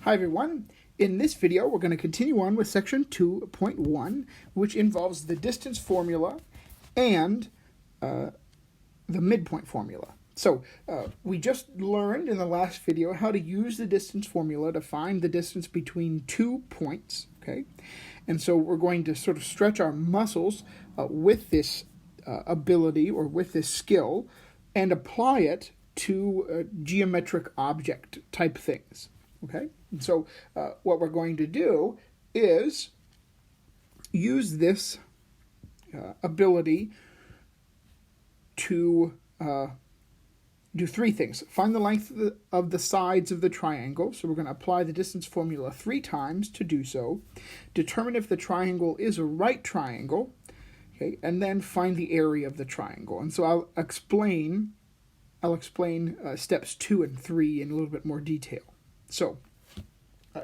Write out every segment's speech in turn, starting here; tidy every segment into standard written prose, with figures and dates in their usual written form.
Hi everyone. In this video we're going to continue on with section 2.1, which involves the distance formula and the midpoint formula. So we just learned in the last video how to use the distance formula to find the distance between 2 points, okay? And so we're going to sort of stretch our muscles with this ability or with this skill and apply it to geometric object type things, okay? And so what we're going to do is use this ability to do three things. Find the length of the sides of the triangle. So we're going to apply the distance formula 3 times to do so. Determine if the triangle is a right triangle. Okay, and then find the area of the triangle. And so I'll explain steps 2 and 3 in a little bit more detail. So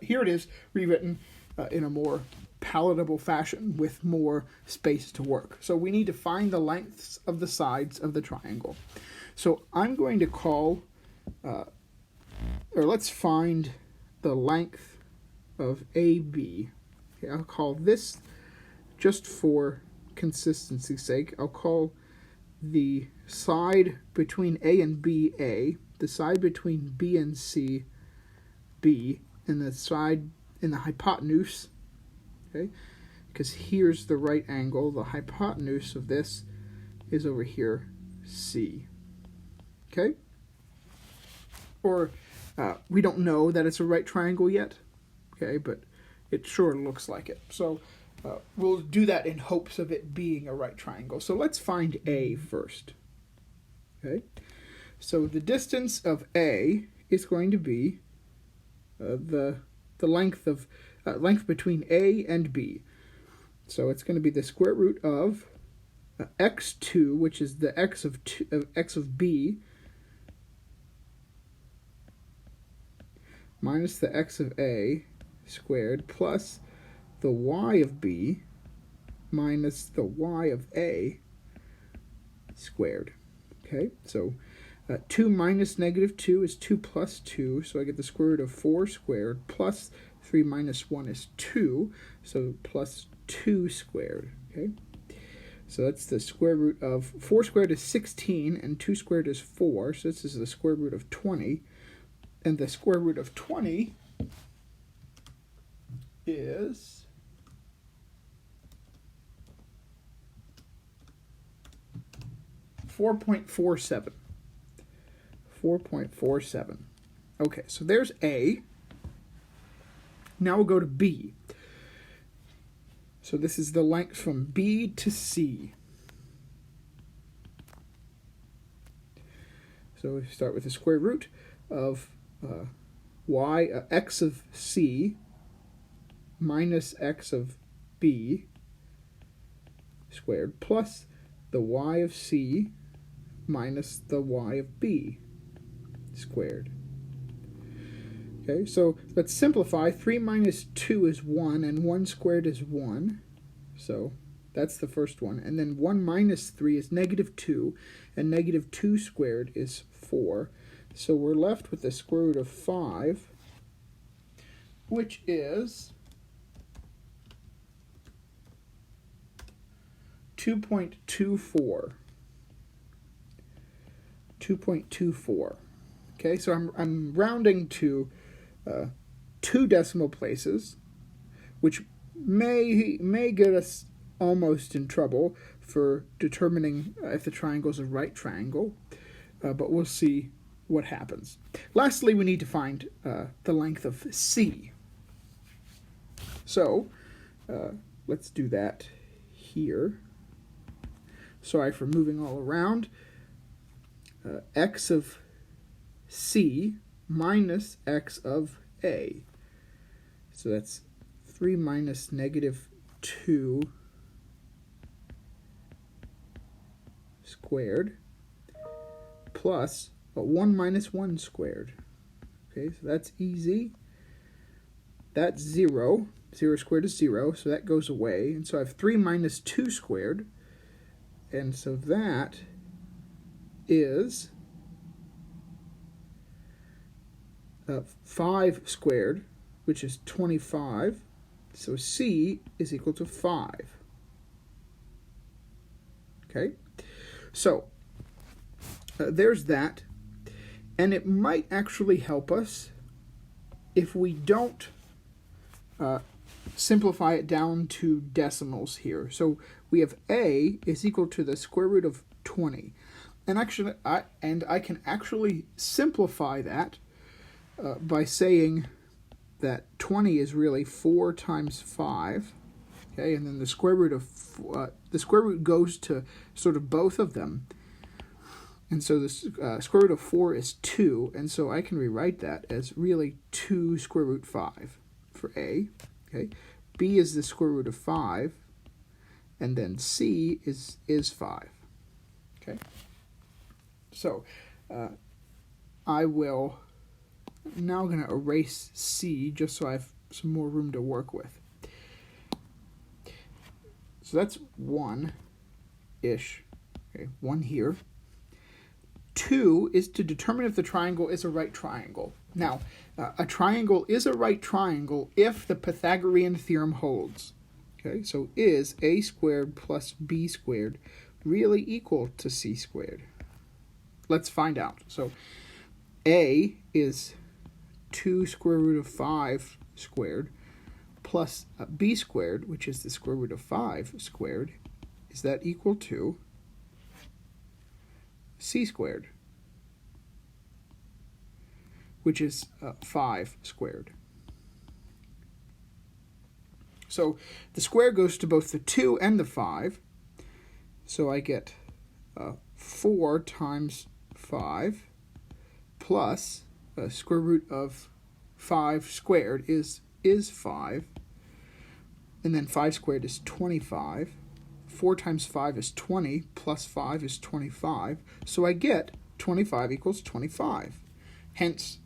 here it is, rewritten in a more palatable fashion with more space to work. So we need to find the lengths of the sides of the triangle. So I'm going to call, let's find the length of AB. Okay, I'll call this, just for consistency's sake, I'll call the side between A and B A, the side between B and C B, and the side in the hypotenuse, okay, because here's the right angle, the hypotenuse of this is over here, C, okay? Or we don't know that it's a right triangle yet, okay, but it sure looks like it. So we'll do that in hopes of it being a right triangle. So let's find A first, okay? So the distance of A is going to be the length of length between A and B. So it's going to be the square root of x2, which is the x of B, minus the x of A squared, plus the y of B minus the y of A squared. Okay, so 2 minus negative 2 is 2 plus 2, so I get the square root of 4 squared, plus 3 minus 1 is 2, so plus 2 squared, okay? So that's the square root of 4 squared is 16, and 2 squared is 4, so this is the square root of 20, and the square root of 20 is 4.47. 4.47. Okay, so there's A. Now we'll go to B. So this is the length from B to C. So we start with the square root of x of C minus x of B squared, plus the y of C minus the y of B squared. Okay, so let's simplify. 3 minus 2 is 1, and 1 squared is 1. So that's the first one. And then 1 minus 3 is negative 2, and negative 2 squared is 4. So we're left with the square root of 5, which is 2.24. 2.24. Okay, so I'm rounding to 2 decimal places, which may get us almost in trouble for determining if the triangle is a right triangle, but we'll see what happens. Lastly, we need to find the length of C. So let's do that here. Sorry for moving all around. X of C minus x of A. So that's 3 minus negative 2 squared, plus 1 minus 1 squared. Okay, so that's easy. That's 0. 0 squared is 0, so that goes away. And so I have 3 minus 2 squared. And so that is 5 squared which is 25. So C is equal to 5. Okay, so there's that. And it might actually help us if we don't simplify it down to decimals here. So we have A is equal to the square root of 20. And actually, I can actually simplify that by saying that 20 is really 4 times 5. Okay, and then the square root goes to sort of both of them. And so the square root of 4 is 2, and so I can rewrite that as really 2 square root 5 for A. Okay, B is the square root of 5, and then C is 5. Okay, so I will now going to erase C just so I have some more room to work with. So that's 1-ish. Okay, 1 here. 2 is to determine if the triangle is a right triangle. Now, a triangle is a right triangle if the Pythagorean theorem holds. Okay, so is a squared plus b squared really equal to c squared? Let's find out. So a is 2 square root of 5 squared plus b squared, which is the square root of 5 squared. Is that equal to c squared, which is 5 squared? So the square goes to both the 2 and the 5. So I get 4 times 5 plus square root of 5 squared is 5. And then 5 squared is 25. 4 times 5 is 20, plus 5 is 25. So I get 25 equals 25. Hence,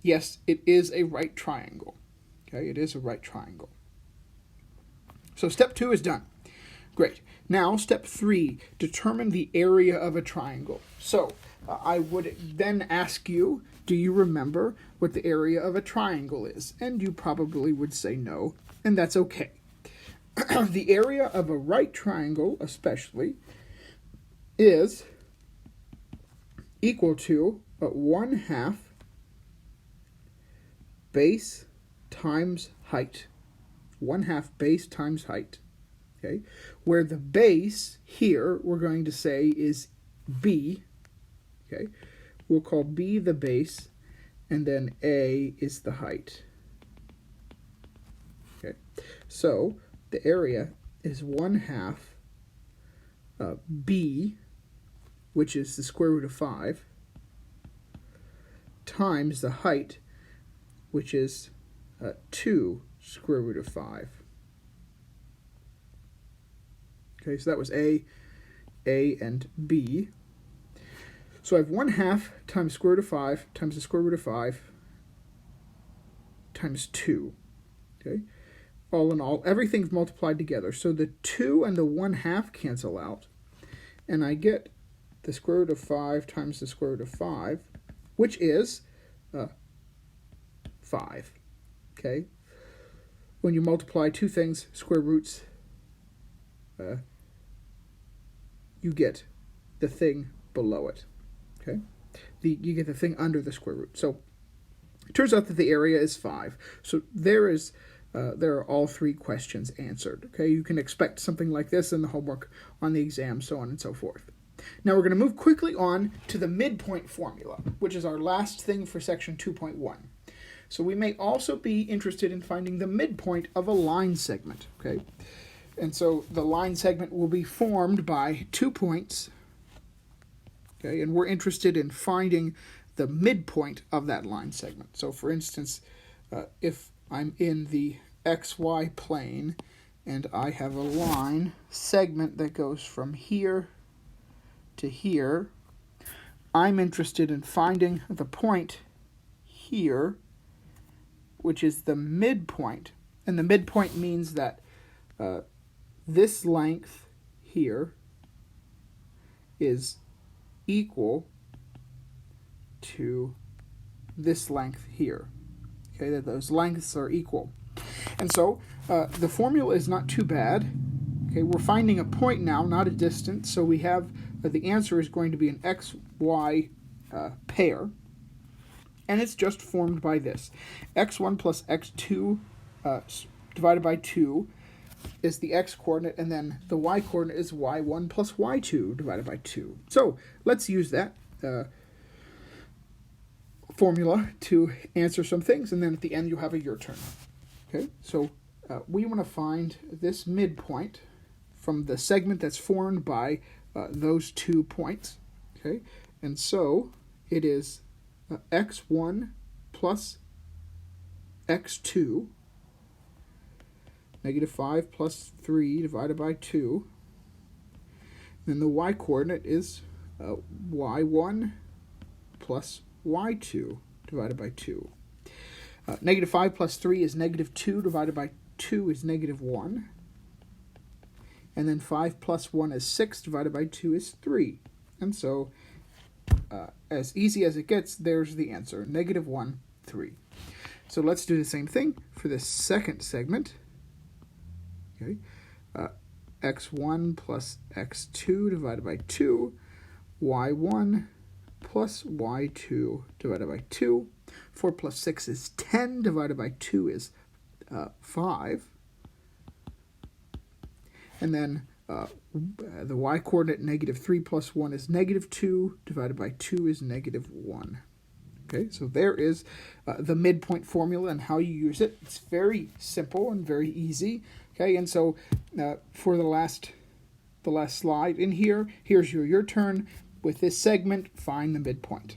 yes, it is a right triangle. Okay, it is a right triangle. So step 2 is done. Great. Now, step 3, determine the area of a triangle. So I would then ask you, do you remember what the area of a triangle is? And you probably would say no, and that's okay. The area of a right triangle, especially, is equal to 1/2 base times height. 1/2 base times height. Okay, where the base here we're going to say is b. Okay, we'll call b the base, and then a is the height. Okay, so the area is 1/2 b, which is the square root of 5, times the height, which is 2 square root of 5. Okay, so that was A, and B. So I have 1/2 times square root of 5 times the square root of 5 times 2. Okay, all in all, everything's multiplied together. So the 2 and the 1/2 cancel out, and I get the square root of 5 times the square root of 5, which is 5. Okay, when you multiply two things, square roots, you get the thing below it. Okay, you get the thing under the square root. So it turns out that the area is 5. So there are all 3 questions answered. Okay, you can expect something like this in the homework, on the exam, so on and so forth. Now we're going to move quickly on to the midpoint formula, which is our last thing for section 2.1. So we may also be interested in finding the midpoint of a line segment. Okay, and so the line segment will be formed by 2 points. Okay, and we're interested in finding the midpoint of that line segment. So for instance, if I'm in the XY plane and I have a line segment that goes from here to here, I'm interested in finding the point here, which is the midpoint. And the midpoint means that this length here is equal to this length here. okay, that those lengths are equal. And so the formula is not too bad. Okay, we're finding a point now, not a distance, so we have the answer is going to be an xy pair, and it's just formed by this. x1 plus x2 divided by 2 is the x-coordinate, and then the y-coordinate is y1 plus y2 divided by 2. So let's use that formula to answer some things, and then at the end you'll have a your turn. Okay, so we want to find this midpoint from the segment that's formed by those 2 points. Okay, and so it is x1 plus x2, negative 5 plus 3 divided by 2. Then the y-coordinate is y1 plus y2 divided by 2. Negative 5 plus 3 is negative 2 divided by 2 is negative 1. And then 5 plus 1 is 6 divided by 2 is 3. And so, as easy as it gets, there's the answer, negative 1, 3. So let's do the same thing for the second segment. Okay, x1 plus x2 divided by 2, y1 plus y2 divided by 2. 4 plus 6 is 10, divided by 2 is 5. And then the y-coordinate, negative 3 plus 1 is negative 2, divided by 2 is negative 1. Okay, so there is the midpoint formula and how you use it. It's very simple and very easy. Okay, and so for the last slide in here, here's your turn. With this segment, find the midpoint.